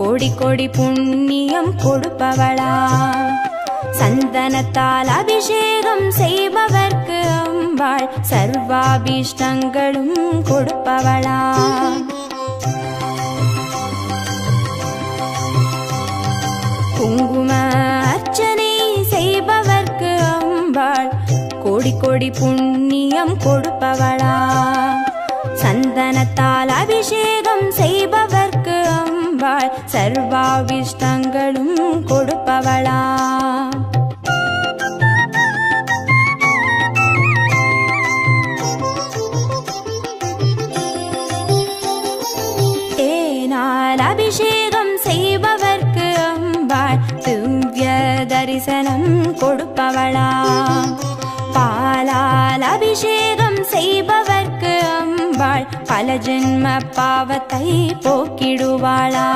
கோடி கோடி புண்ணியம் கொடுப்பவளா, சந்தனத்தால் அபிஷேகம் செய்பவர்க்கு அம்பாள் சர்வாபீஷ்டங்களும் கொடுப்பவளா. குங்கும அர்ச்சனை செய்பவர்க்கு அம்பாள் கோடி கோடி புண்ணியம் கொடுப்பவளா, சந்தனத்தால் அபிஷேகம் செய்பவர்க்கு அம்பாள் சர்வாவிஷ்டங்களும் கொடுப்பவளா. தேனால் அபிஷேகம் செய்பவர்க்கு அம்பாள் திவ்ய தரிசனம் கொடுப்பவளா, பாலால் அபிஷேகம் செய்பவர்க்கு அம்பாள் பல ஜென்ம பாவத்தை போக்கிடுவாளா.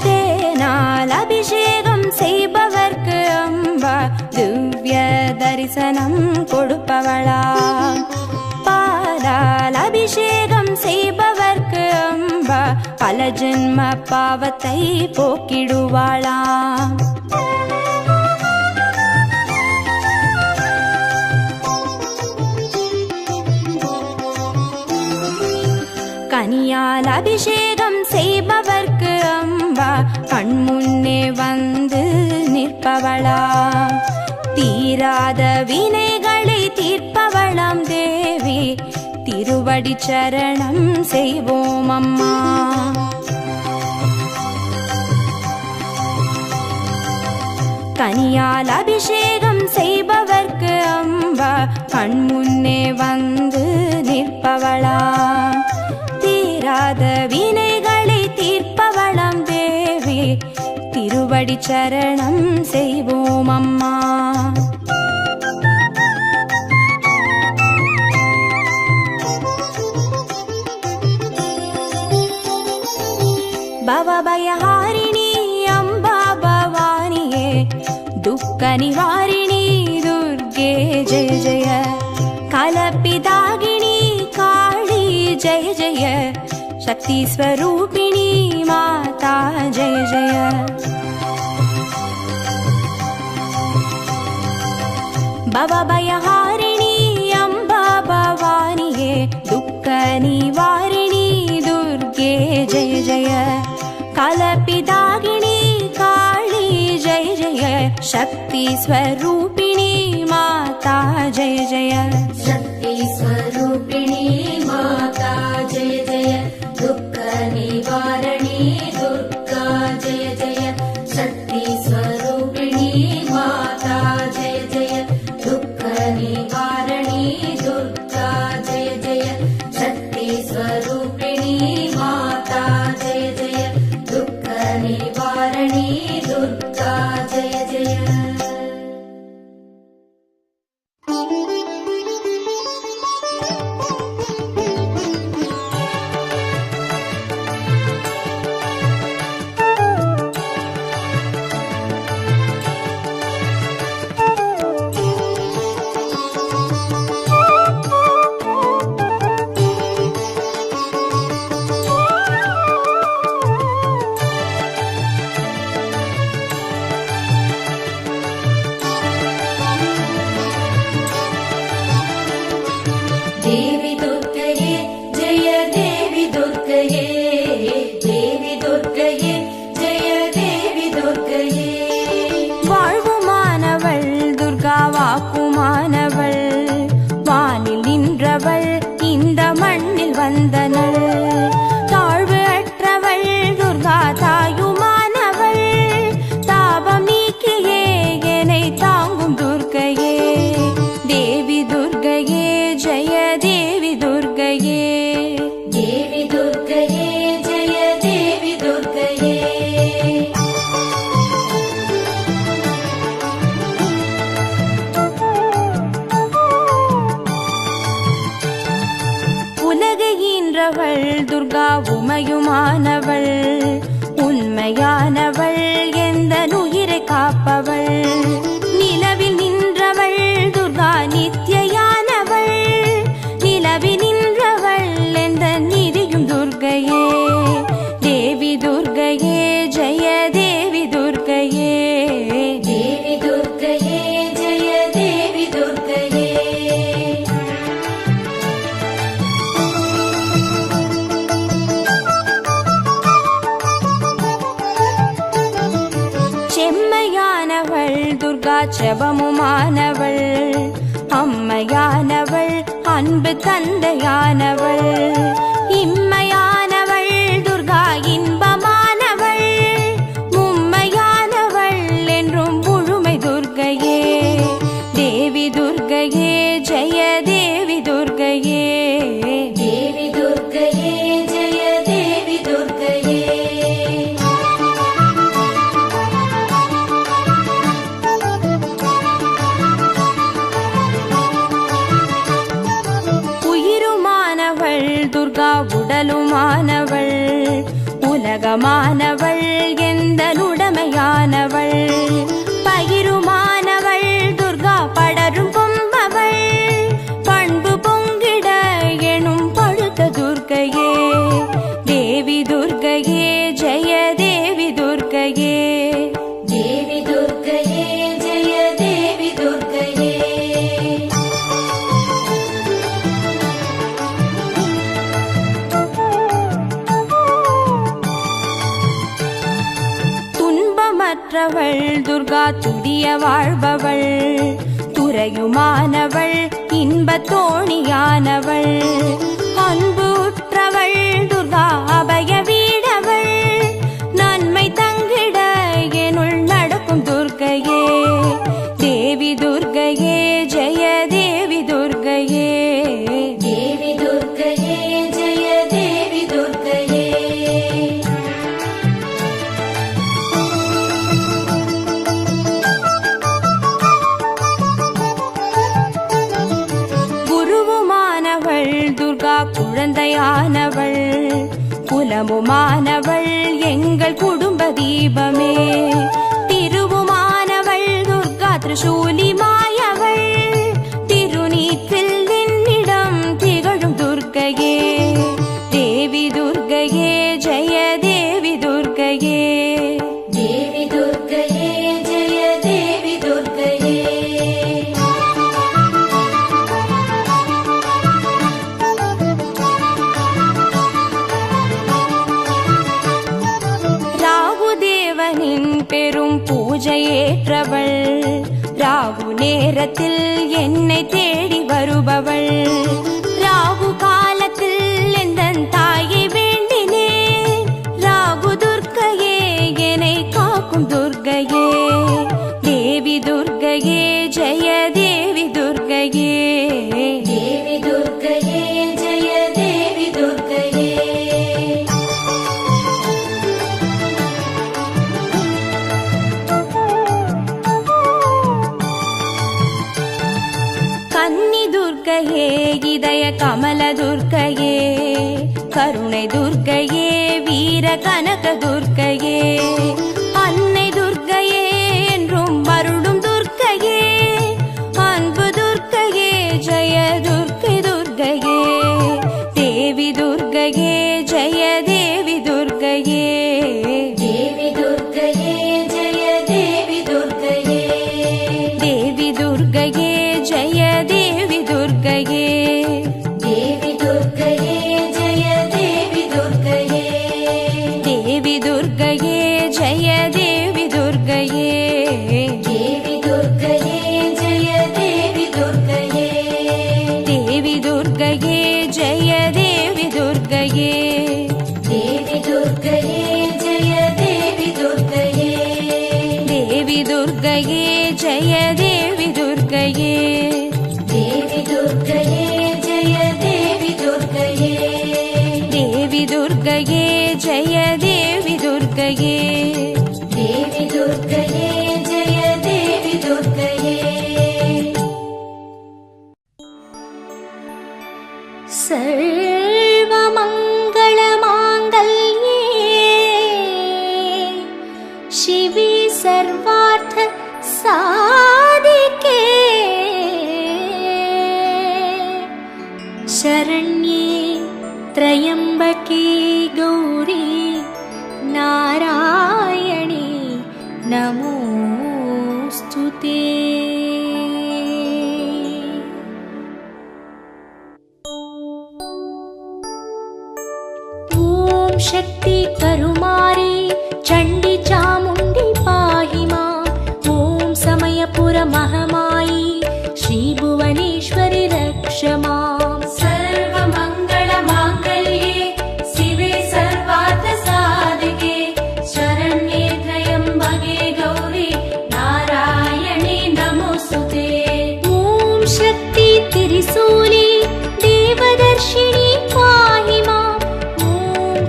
தேனால் அபிஷேகம் செய்பவர்க்கு அம்பாள் திவ்ய தரிசனம் கொடுப்பவளா, பாலால் அபிஷேகம் செய்பவர்க்கு அம்பா பல ஜென்ம பாவத்தை போக்கிடுவாளா. கனியால் அபிஷேகம் செய்பவர்க்கு அம்பா கண்முன்னே வந்து நிற்பவளா, தீராத வினைகளை தீர்ப்பவளாம் தேவி திருவடி சரணம் செய்வோம் அம்மா. கனியால் அபிஷேகம் செய்பவர்க்கு அம்பா கண்முன்னே வந்து நிற்பவளா, தீராத வினைகளை தீர்ப்பவளாம் தேவி திருவடி சரணம் செய்வோம் அம்மா. பவபயஹாரிணி அம்பா பவானியே, துக்க நிவாரிணி துர்கே ஜெய ஜெய, கலப்பிதாகினி காளி ஜெய ஜெய, சக்தி ஸ்வரூபிணி மாதா ஜெய ஜெய. பவபயஹாரிணி அம்பா பவானியே, துக்க நிவாரிணி துர்கே ஜெய ஜெய, கலப்பிதாகினி காளி ஜெய ஜெய, சக்தி ஸ்வரூபிணி மாதா ஜெய ஜெய. சக்தி ஸ்வரூபிணி மாதா ஜெய ஜெய, துக்க நிவாரணி துர்கா ஜெய ஜெய, சக்தி ஸ்வரூபிணி மாதா ஜெய ஜெய, துக்க நிவாரணி துர்கா ஜெய ஜெய, சக்தி ஸ்வரூபிணி மாதா ஜெய ஜெய, துக்க நிவாரணி துர்கா ஜெய ஜெய. காப்பவள். நிலவில் நின்றவள் துர்கா நித்யானவள். நிலவில் நின்றவள் எந்த நிதியும் துர்கையே. தேவி துர்கையே ஜெய தேவி துர்கையே. தேவி துர்கையே ஜெய தேவி துர்கையே. செம்மையானவள் துர்கா செபமுமானவள். அம்மையானவள் அன்பு தந்தையானவள். இம்மையானவள் துர்கா இன்பமானவள். மும்மையானவள் என்றும் முழுமை துர்கையே. தேவி துர்கையே ஜெய தேவி துர்கையே. தேவி துர்கையே ஜெய தேவி துர்கையே. உயிருமானவள் துர்கா உடலுமானவள். உலகமானவள் எந்த உடமையானவள். பகிருமானவள் துர்கா படரும் கொம்பவள். பண்பு பொங்கிட எனும் பழுத்த துர்கையே. தேவி துர்கையே ஜெய தேவி துர்கையே. தேவி துர்கையே ஜெய தேவி துர்கையே. துன்பமற்றவள் துர்கா துதிய வாழ்பவள். துறையுமானவள் இன்பத் தோணியானவள். அன்பு உற்றவள் துர்கா அபய வீடவள். நன்மை தங்கிட எனுள் நடக்கும் துர்கையே. தேவி துர்கையே ஜெய தேவி துர்கையே. தேவி துர்கையே ஜெய தேவி துர்கையே. குருவுமானவள் துர்கா குழந்தையானவள். குலமுமானவள் எங்கள் குடும்ப தீபமே. திருவுமானவள் துர்கா திரிசூலி மாயவள். திருநீற்றில் என்னிடம் திகழும் துர்கையே. தேவி துர்கையே ஜெய தேவி துர்கையே. தேவி துர்கையே ஜெய தேவி துர்கையே. ராகுதேவனின் பெரும் பூஜையேற்றவள். ராகு நேரத்தில் என்னை தேடி வருபவள். ராகு காலத்தில் எந்தன் தாயை வேண்டினேன். ராகு துர்க்கையே என்னை காக்கும் துர்க்கையே. தேவி துர்க்கையே ஜெய தேவி துர்க்கையே. தேவி துர்கையே ஜெய தேவி துர்கையே. கன்னி துர்க்கையே இதய கமல துர்க்கையே. கருணை துர்க்கையே வீர கனக துர்க்கையே. அன்னை துர்க்கையே என்றும் அருளும் துர்க்கையே. அன்பு துர்க்கையே ஜெய துர்க்கை துர்க்கையே. தேவி துர்க்கையே ஜெய தேவி துர்க்கையே. தேவி துர்கையே ஜெய தேவி துர்கையே. தேவி துர்க்கையே ஜெய தேவி துர்க்கையே. தேவி துர்கையே ஜெய தேவி துர்கையே. தேவி துர்க்கையே ஜெய தேவி துர்க்கையே. தேவி துர்கையே ஜெய தேவி துர்கையே. தேவி துர்க்கையே ஜெய தேவி துர்க்கையே. தேவி துர்கையே ஜெய தேவி துர்கையே. தேவி துர்க்கையே ஜெய தேவி துர்க்கையே. தேவி துர்கையே ஜெய தேவி துர்கையே. தேவி துர்க்கையே ஜெய தேவி துர்க்கையே. தேவி துர்கையே ஜெய தேவி துர்கையே. सर्वमङ्गलमाङ्गल्ये शिवे सर्वार्थ शरण्ये त्र्यम्बके गौरी नारायणे नमोऽस्तुते। ॐ शक्ति करुमारी चण्डी चामुण्डी पाहि मां। ॐ समयपुर महमायी श्री भुवनेश्वरी रक्ष मां। सर्वमङ्गल माङ्गल्ये शिवे सर्वार्थ साधिके शरण्ये त्र्यम्बके गौरी नारायणे नमोऽस्तुते। ॐ शक्ति त्रिशूली देवदर्शिनी पाहि मां। ॐ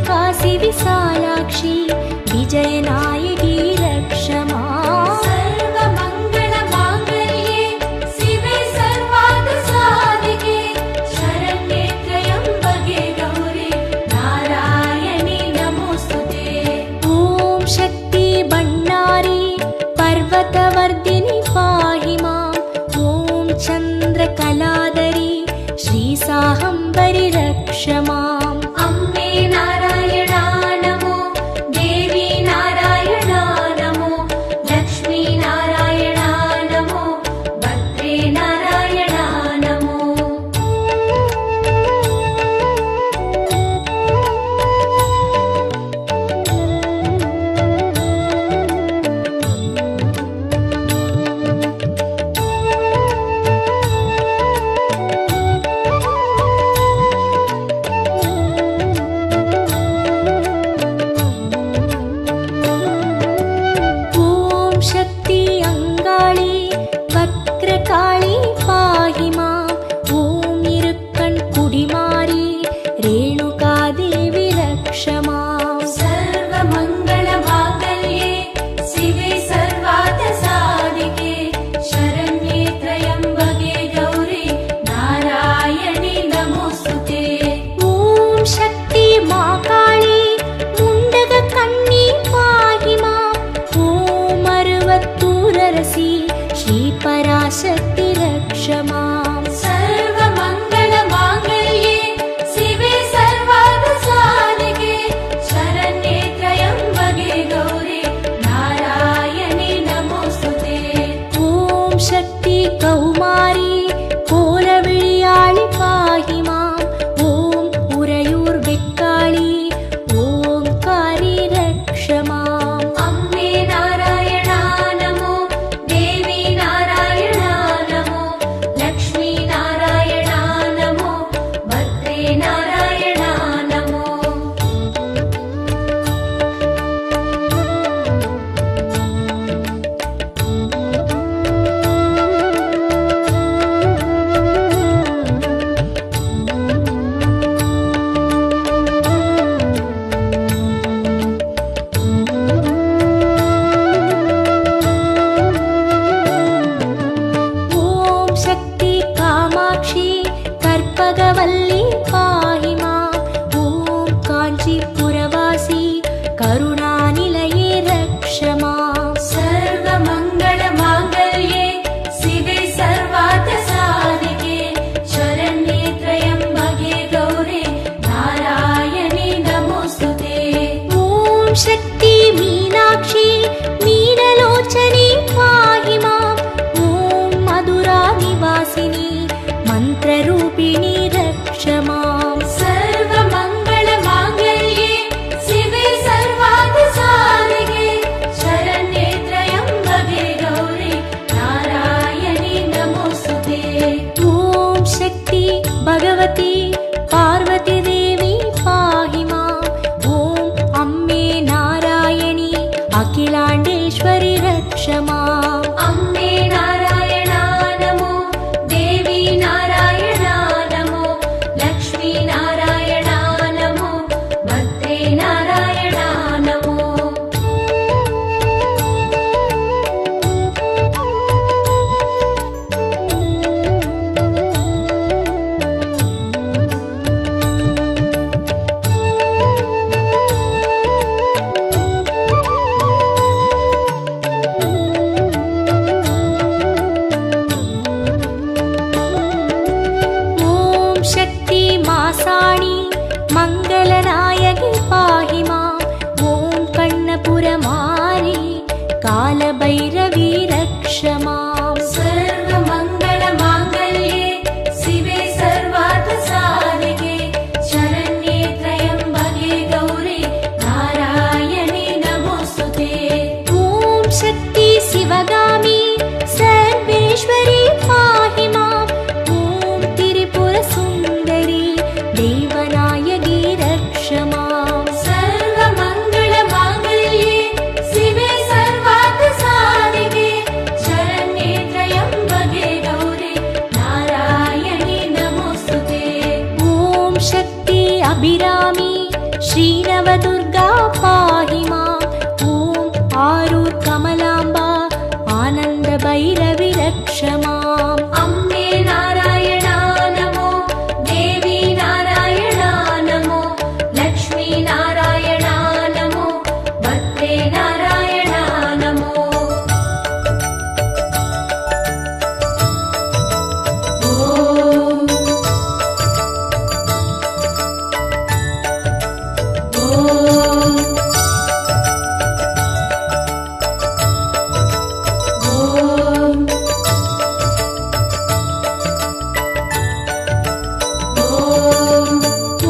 काशी विशालाक्षी विजयनायकी रक्ष मां। सर्वमङ्गल माङ्गल्ये शिवे सर्वार्थ साधिके शरण्ये त्र्यम्बके गौरी नारायणे नमोऽस्तुते। ॐ शक्ति बण्णारी पर्वतवर्धिनी पाहि मां। ॐ चन्द्रकलाधरी श्रीसाहम्बरी रक्ष माम्। अम्बे नारायणा नमो, देवी नारायणा नमो, लक्ष्मी नारायणा नमो, भद्रे नारायणा नमो। ॐ शक्ति अङ्गाळी वक्रकाळी पाहि मां। ॐ इरुक्कण् कुडिमारी रेणुकादेवी रक्ष मां। सर्वमङ्गल माङ्गल्ये शिवे सर्वार्थ साधिके शरण्ये त्र्यम्बके गौरी नारायणे नमोऽस्तुते। ॐ शक्ति महाकाळी मुण्डककन्नी पाहि मां। ॐ अरुवत्तूररसी श्रीपराशक्ति रक्ष मां। सर्वमङ्गल माङ्गल्ये शिवे सर्वार्थ साधिके शरण्ये त्र्यम्बके गौरी नारायणे नमोऽस्तुते। ॐ शक्ति कौमारी कोलविळियाळि पाहि मां। ॐ उरयूर्बेक्काळि ओंकारी रक्ष माम्। अम्बे नारायणा नमो, देवी नारायणा नमो, लक्ष्मी नारायणा नमो, भद्रे नारायणा नमो। ॐ शक्ति कामाक्षी कर्पगवल्ली पाहि मां। ॐ काञ्चीपुरवासी करुणानिलये रक्ष मां। सर्वमङ्गल माङ्गल्ये शिवे सर्वार्थ साधिके शरण्ये त्र्यम्बके गौरी नारायणे नमोऽस्तुते। ॐ शक्ति मीनाक्षी मीनलोचनी पाहि मां। ॐ मधुरा निवासिनी मन्त्ररूपिणी रक्ष रक्ष माम् अम्बे नारायणा नमो देवी नारायणा नमो लक्ष्मी नारायणा नमो भद्रे नारायणा नमो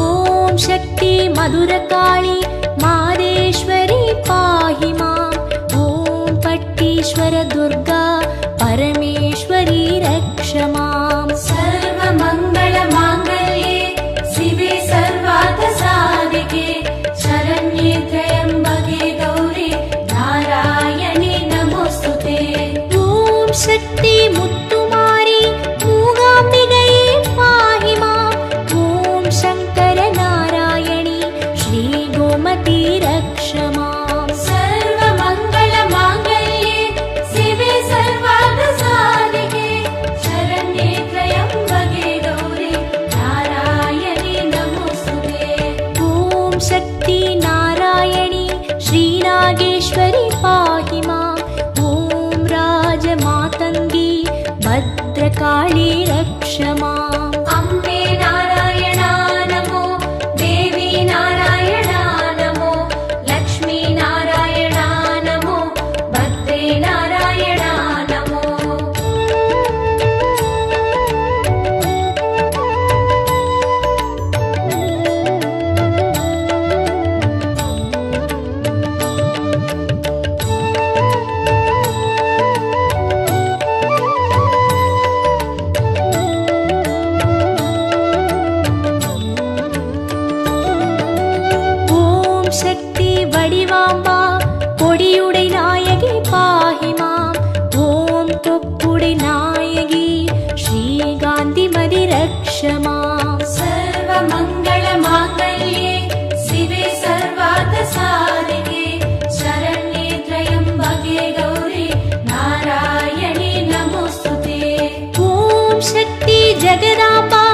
ॐ शक्ति मधुरकाली मादेश्वरी पाहि माम् ॐ पट्टीश्वर दुर्गा परमेश्वरी रक्ष माम् सर्वमङ्गलमाङ्गल्ये शिवे सर्वार्थसाधिके शरण्ये त्र्यम्बके गौरी नारायणि नमोऽस्तुते ॐ शक्ति मुत्तुमारी मूगाम्बिगये पाहि माम् ॐ शङ्कर नारायणी श्रीगोमती रक्ष माम् सर्वमङ्गलमाङ्गल्ये शिवे सर्वार्थसाधिके शरण्ये त्र्यम्बके गौरी नारायणि नमोऽस्तुते ॐ शक्ति नारायणी श्रीनागेश्वरी पाहि माम् ॐ राजमातङ्गी भद्रकाली रक्ष माम् अम्बे नारायणा नमो देवी नारायणा नमो लक्ष्मी नारायणा नमो भद्रे नारायणा नमो ॐ शक्ति वडिवाम्बा कोडियुडै नायकी पाहि माम् ॐ कोप्पुडै नायकी श्रीगान्धिमति रक्ष माम् सर्वमङ्गलमाङ्गल्ये शिवे सर्वार्थसाधिके शरण्ये त्र्यम्बके गौरी नारायणि नमोऽस्तुते ॐ शक्ति जगदाम्बा